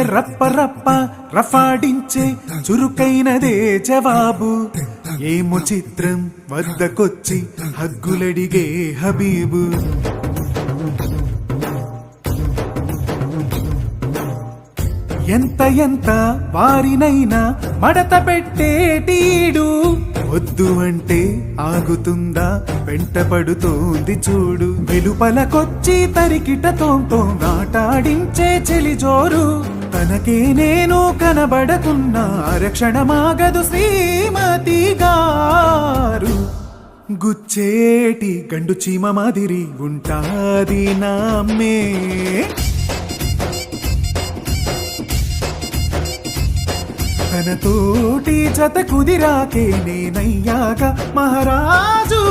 రప్ప రప్ప రఫాడించే చురుకైనదే జవాబు. ఏమో చిత్రం వద్దకొచ్చి హగ్గులడిగే హబీబు. ఎంత ఎంత వారినైనా మడత పెట్టేటీడు. వద్దు అంటే ఆగుతుందా వెంటపడుతోంది చూడు. వెలుపలకొచ్చి తరికిటతో నాటాడించే చెలి జోరు. తనకే నేను కనబడకున్నా రక్షణమాగదు శ్రీమతి గారు. గుచ్చేటి గండు చీమ మాదిరి ఉంటాది నామ్మే. తనతోటి జత కుదిరాకే నేనయ్యాక మహారాజు.